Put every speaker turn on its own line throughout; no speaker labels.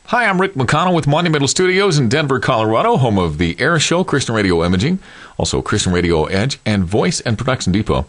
Hi, I'm Rick McConnell with Monumental Studios in Denver, Colorado, home of The Air Show, Christian Radio Imaging, also Christian Radio Edge, and Voice and Production Depot.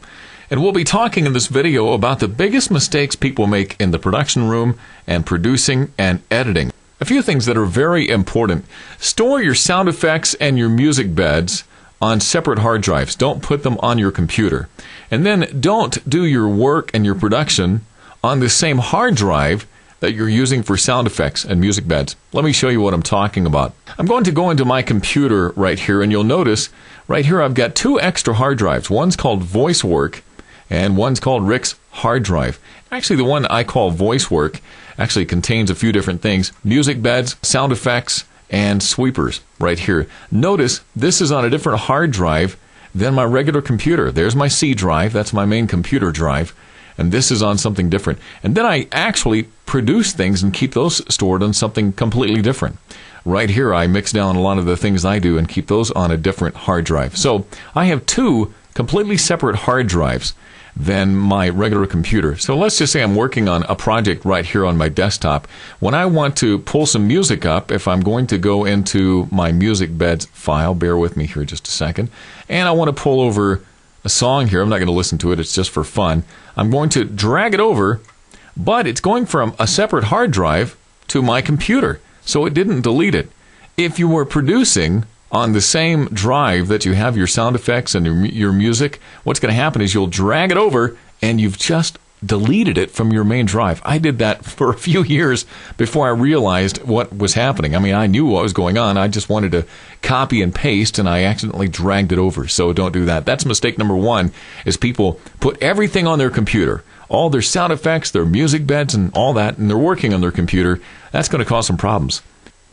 And we'll be talking in this video about the biggest mistakes people make in the production room and producing and editing. A few things that are very important. Store your sound effects and your music beds on separate hard drives. Don't put them on your computer. And then don't do your work and your production on the same hard drive that you're using for sound effects and music beds. Let me show you what I'm talking about. I'm going to go into my computer right here, and you'll notice right here I've got two extra hard drives. One's called VoiceWork, and one's called Rick's Hard Drive. Actually, the one I call VoiceWork actually contains a few different things: music beds, sound effects, and sweepers right here. Notice this is on a different hard drive than my regular computer. There's my C drive. That's my main computer drive. And this is on something different. And then I actually produce things and keep those stored on something completely different. Right here, I mix down a lot of the things I do and keep those on a different hard drive. So I have two completely separate hard drives than my regular computer. So let's just say I'm working on a project right here on my desktop. When I want to pull some music up, if I'm going to go into my music beds file, bear with me here just a second, and I want to pull over a song here. I'm not going to listen to it. It's just for fun. I'm going to drag it over, but it's going from a separate hard drive to my computer, so it didn't delete it. If you were producing on the same drive that you have your sound effects and your music, what's going to happen is you'll drag it over, and you've just deleted it from your main drive. I did that for a few years before I realized what was happening. I mean, I knew what was going on. I just wanted to copy and paste, and I accidentally dragged it over. So don't do that. That's mistake number one, is people put everything on their computer, all their sound effects, their music beds, and all that, and they're working on their computer. That's going to cause some problems.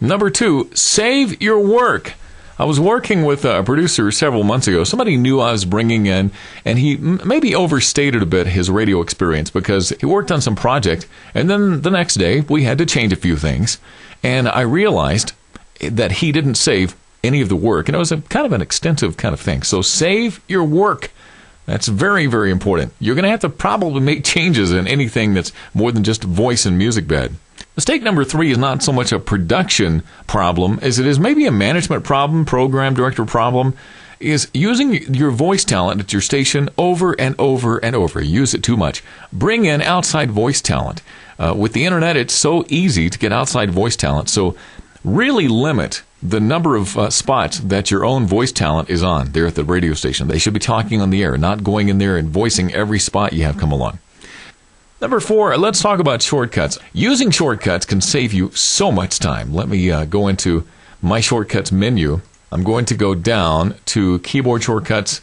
Number two, save your work. I was working with a producer several months ago. Somebody knew I was bringing in, and he maybe overstated a bit his radio experience because he worked on some project, and then the next day we had to change a few things, and I realized that he didn't save any of the work, and it was a kind of an extensive kind of thing. So save your work. That's very, very important. You're going to have to probably make changes in anything that's more than just voice and music bed. Mistake number three is not so much a production problem as it is maybe a management problem, program director problem, is using your voice talent at your station over and over and over. Use it too much. Bring in outside voice talent. With the internet, it's so easy to get outside voice talent, so really limit the number of spots that your own voice talent is on there at the radio station. They should be talking on the air, not going in there and voicing every spot you have come along. Number four, let's talk about shortcuts. Using shortcuts can save you so much time. Let me go into my shortcuts menu. I'm going to go down to keyboard shortcuts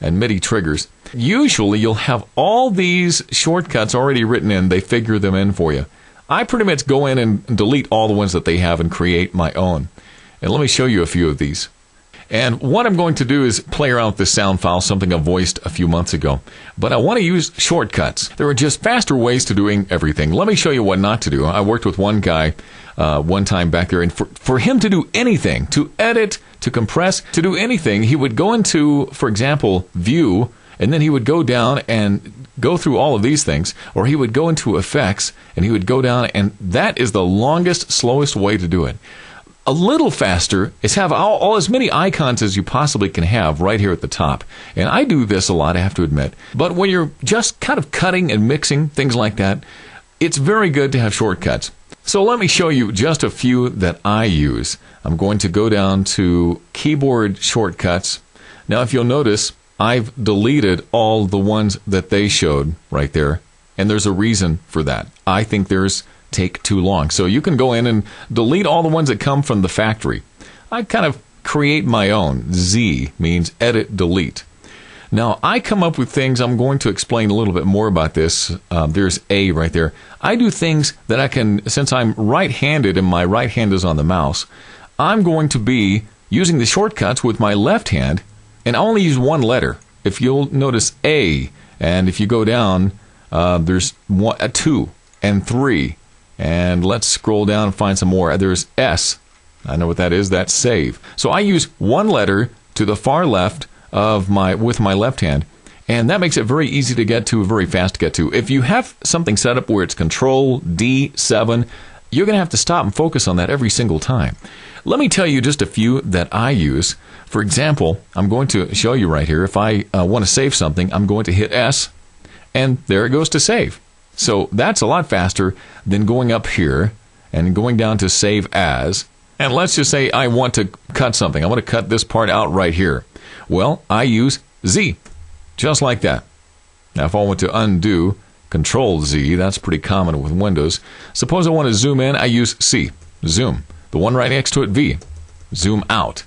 and MIDI triggers. Usually you'll have all these shortcuts already written in. They figure them in for you. I pretty much go in and delete all the ones that they have and create my own. And let me show you a few of these. And what I'm going to do is play around with this sound file, something I voiced a few months ago. But I want to use shortcuts. There are just faster ways to doing everything. Let me show you what not to do. I worked with one guy one time back there, and for him to do anything, to edit, to compress, to do anything, he would go into, for example, View, and then he would go down and go through all of these things, or he would go into Effects, and he would go down, and that is the longest, slowest way to do it. A little faster is have all as many icons as you possibly can have right here at the top. And I do this a lot, I have to admit. But when you're just kind of cutting and mixing, things like that, it's very good to have shortcuts. So let me show you just a few that I use. I'm going to go down to keyboard shortcuts. Now, if you'll notice, I've deleted all the ones that they showed right there. And there's a reason for that. I think there's take too long. So you can go in and delete all the ones that come from the factory. I kind of create my own. Z means edit, delete. Now, I come up with things. I'm going to explain a little bit more about this. There's A right there. I do things that I can, since I'm right-handed and my right hand is on the mouse, I'm going to be using the shortcuts with my left hand, and I only use one letter. If you'll notice A, and if you go down, there's 2 and 3. And let's scroll down and find some more. There's S. I know what that is. That's save. So I use one letter to the far left of with my left hand, and that makes it very easy to get to, very fast to get to. If you have something set up where it's Control D7, you're going to have to stop and focus on that every single time. Let me tell you just a few that I use. For example, I'm going to show you right here. If I want to save something, I'm going to hit S, and there it goes to save. So that's a lot faster than going up here and going down to save as. And let's just say I want to cut something. I want to cut this part out right here. Well, I use Z, just like that. Now, if I want to undo, Control Z, that's pretty common with Windows. Suppose I want to zoom in, I use C, zoom. The one right next to it, V, zoom out.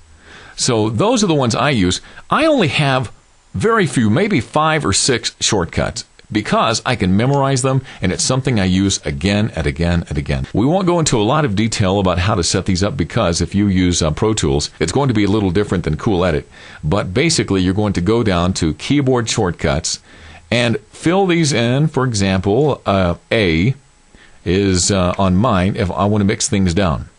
So those are the ones I use. I only have very few, maybe 5 or 6 shortcuts, because I can memorize them, and it's something I use again and again and again. We won't go into a lot of detail about how to set these up, because if you use Pro Tools, it's going to be a little different than Cool Edit. But basically, you're going to go down to keyboard shortcuts and fill these in. For example, A is on mine if I want to mix things down.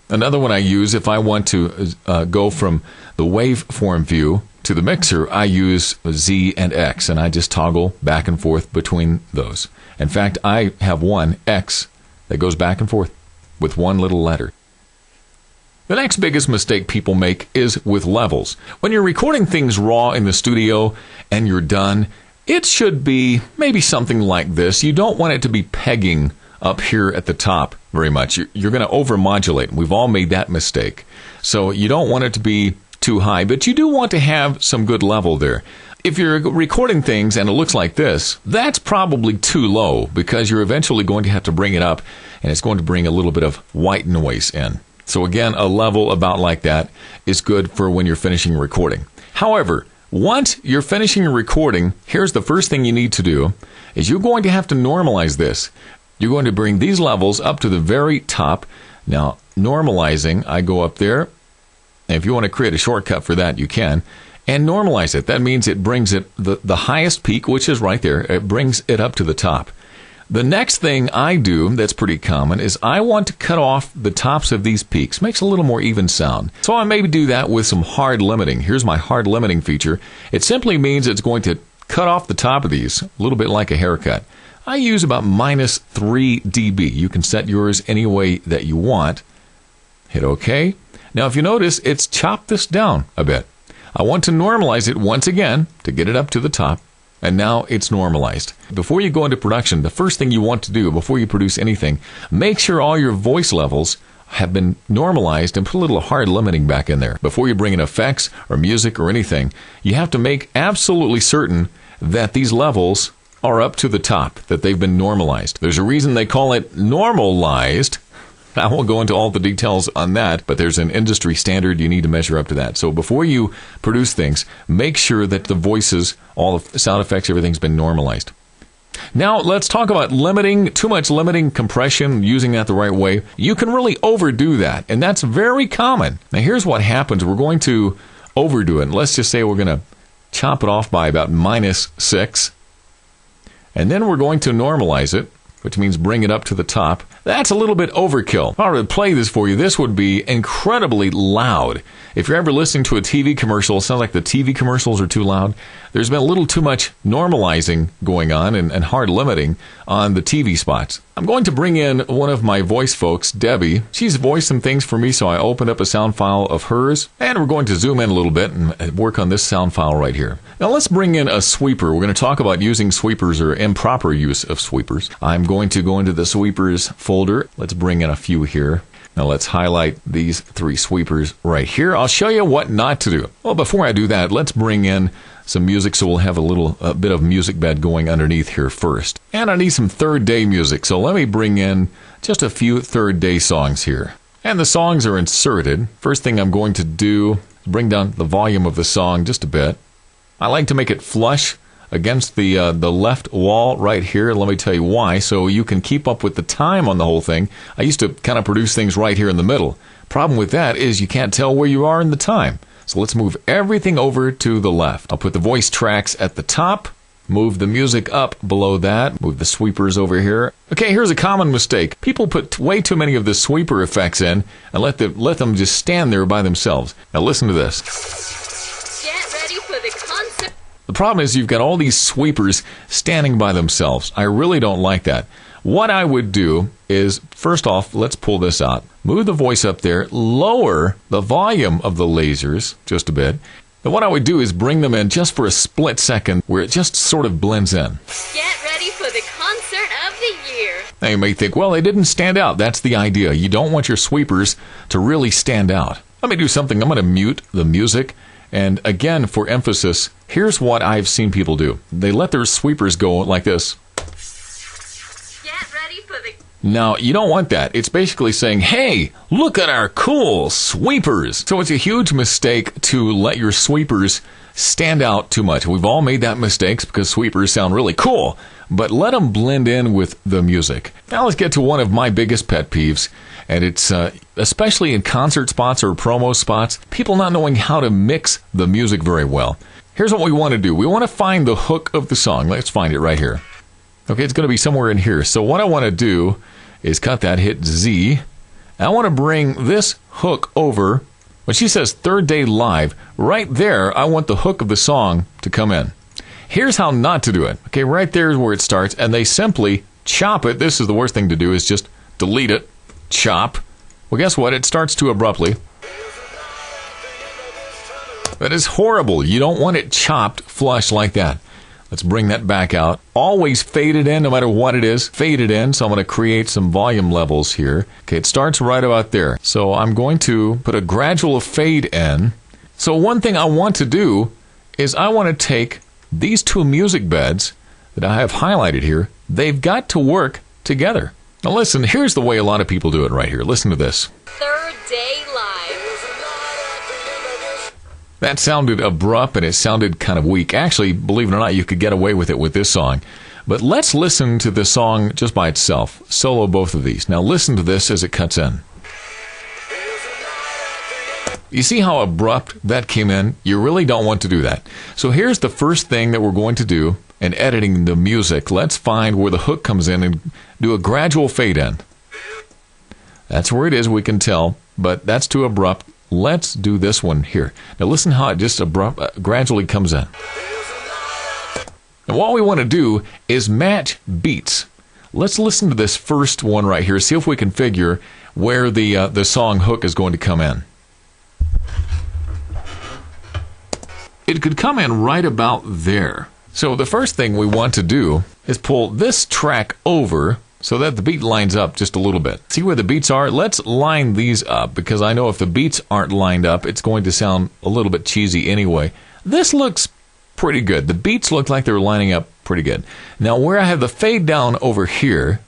Another one I use if I want to go from the waveform view to the mixer, I use Z and X, and I just toggle back and forth between those. In fact, I have one, X, that goes back and forth with one little letter. The next biggest mistake people make is with levels. When you're recording things raw in the studio and you're done, it should be maybe something like this. You don't want it to be pegging up here at the top very much. You're going to over-modulate. We've all made that mistake. So you don't want it to be too high, but you do want to have some good level there. If you're recording things and it looks like this, that's probably too low, because you're eventually going to have to bring it up, and it's going to bring a little bit of white noise in. So again, a level about like that is good for when you're finishing recording. However, once you're finishing your recording, here's the first thing you need to do, is you're going to have to normalize this. You're going to bring these levels up to the very top. Now, normalizing, I go up there. And if you want to create a shortcut for that, you can. And normalize it. That means it brings it the highest peak, which is right there. It brings it up to the top. The next thing I do that's pretty common is I want to cut off the tops of these peaks. Makes a little more even sound. So I maybe do that with some hard limiting. Here's my hard limiting feature. It simply means it's going to cut off the top of these, a little bit like a haircut. I use about -3 dB. You can set yours any way that you want. Hit OK. Now, if you notice, it's chopped this down a bit. I want to normalize it once again to get it up to the top, and now it's normalized. Before you go into production, the first thing you want to do before you produce anything, make sure all your voice levels have been normalized and put a little hard limiting back in there. Before you bring in effects or music or anything, you have to make absolutely certain that these levels are up to the top, that they've been normalized. There's a reason they call it normalized. I won't go into all the details on that, but there's an industry standard. You need to measure up to that. So before you produce things, make sure that the voices, all the sound effects, everything's been normalized. Now, let's talk about limiting, too much limiting, compression, using that the right way. You can really overdo that, and that's very common. Now, here's what happens. We're going to overdo it. Let's just say we're going to chop it off by about -6, and then we're going to normalize it, which means bring it up to the top. That's a little bit overkill. If I were to play this for you, this would be incredibly loud. If you're ever listening to a TV commercial, it sounds like the TV commercials are too loud. There's been a little too much normalizing going on and hard limiting on the TV spots. I'm going to bring in one of my voice folks, Debbie. She's voiced some things for me, so I opened up a sound file of hers, and we're going to zoom in a little bit and work on this sound file right here. Now let's bring in a sweeper. We're going to talk about using sweepers or improper use of sweepers. I'm going to go into the sweepers folder. Let's bring in a few here. Now let's highlight these 3 sweepers right here. I'll show you what not to do. Well, before I do that, let's bring in some music, so we'll have a bit of music bed going underneath here first. And I need some third day music, so let me bring in just a few third day songs here. And the songs are inserted. First thing I'm going to do is bring down the volume of the song just a bit. I like to make it flush against the left wall right here. Let me tell you why, so you can keep up with the time on the whole thing. I used to kind of produce things right here in the middle. Problem with that is you can't tell where you are in the time. So let's move everything over to the left. I'll put the voice tracks at the top, move the music up below that, move the sweepers over here. Okay, here's a common mistake. People put way too many of the sweeper effects in and let them just stand there by themselves. Now listen to this.
Get ready for the concept.
The problem is you've got all these sweepers standing by themselves. I really don't like that. what I would do is, first off, let's pull this out. Move the voice up there, lower the volume of the lasers just a bit. And what I would do is bring them in just for a split second where it just sort of blends in.
Get ready for the concert of the year.
Now you may think, well, they didn't stand out. That's the idea. You don't want your sweepers to really stand out. Let me do something. I'm going to mute the music. And again, for emphasis, here's what I've seen people do. They let their sweepers go like this.
Get ready for the...
Now, you don't want that. It's basically saying, hey, look at our cool sweepers. So it's a huge mistake to let your sweepers stand out too much. We've all made that mistake because sweepers sound really cool, but let them blend in with the music. Now let's get to one of my biggest pet peeves, and it's especially in concert spots or promo spots, people not knowing how to mix the music very well. Here's what we want to do. We want to find the hook of the song. Let's find it right here. Okay, it's going to be somewhere in here. So what I want to do is cut that, hit Z. I want to bring this hook over. When she says Third Day Live, right there, I want the hook of the song to come in. Here's how not to do it. Okay, right there is where it starts, and they simply chop it. This is the worst thing to do, is just delete it, chop. Well, guess what? It starts too abruptly. That is horrible. You don't want it chopped flush like that. Let's bring that back out. Always fade it in, no matter what it is. Fade it in, so I'm going to create some volume levels here. Okay, it starts right about there. So I'm going to put a gradual fade in. So one thing I want to do is I want to take these two music beds that I have highlighted here. They've got to work together. Now listen, here's the way a lot of people do it right here. Listen to this.
Third Day Live.
That sounded abrupt and it sounded kind of weak. Actually, believe it or not, you could get away with it with this song. But let's listen to the song just by itself. Solo both of these. Now listen to this as it cuts in. You see how abrupt that came in? You really don't want to do that. So here's the first thing that we're going to do in editing the music. Let's find where the hook comes in and do a gradual fade in. That's where it is, we can tell, but that's too abrupt. Let's do this one here. Now listen how it just gradually comes in. And what we want to do is match beats. Let's listen to this first one right here. See if we can figure where the song hook is going to come in. It could come in right about there. So the first thing we want to do is pull this track over so that the beat lines up just a little bit. See where the beats are? Let's line these up, because I know if the beats aren't lined up, it's going to sound a little bit cheesy anyway. This looks pretty good. The beats look like they're lining up pretty good. Now where I have the fade down over here,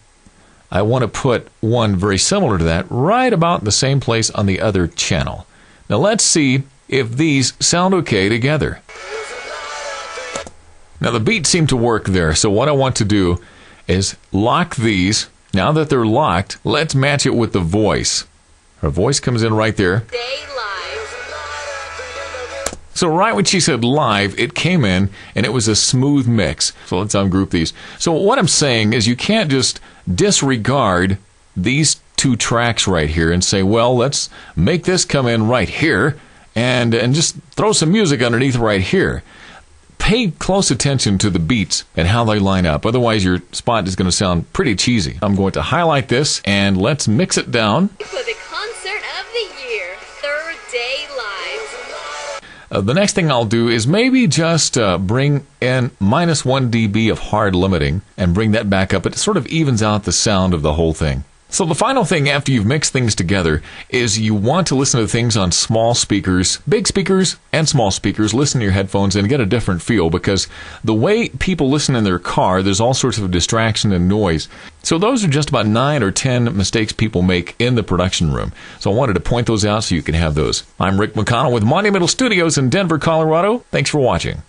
I want to put one very similar to that right about the same place on the other channel. Now let's see if these sound okay together. Now the beats seem to work there, so what I want to do is lock these. Now that they're locked, let's match it with the voice. Her voice comes in right there.
Day Live.
So right when she said live, it came in and it was a smooth mix. So let's ungroup these. So what I'm saying is you can't just disregard these two tracks right here and say, well, let's make this come in right here and just throw some music underneath right here. Pay close attention to the beats and how they line up. Otherwise, your spot is going to sound pretty cheesy. I'm going to highlight this and let's mix it down.
For the concert of the year, Third Day Live.
The next thing I'll do is maybe just bring in -1 dB of hard limiting and bring that back up. It sort of evens out the sound of the whole thing. So the final thing after you've mixed things together is you want to listen to things on small speakers, big speakers and small speakers. Listen to your headphones and get a different feel, because the way people listen in their car, there's all sorts of distraction and noise. So those are just about 9 or 10 mistakes people make in the production room. So I wanted to point those out so you can have those. I'm Rick McConnell with Monumental Studios in Denver, Colorado. Thanks for watching.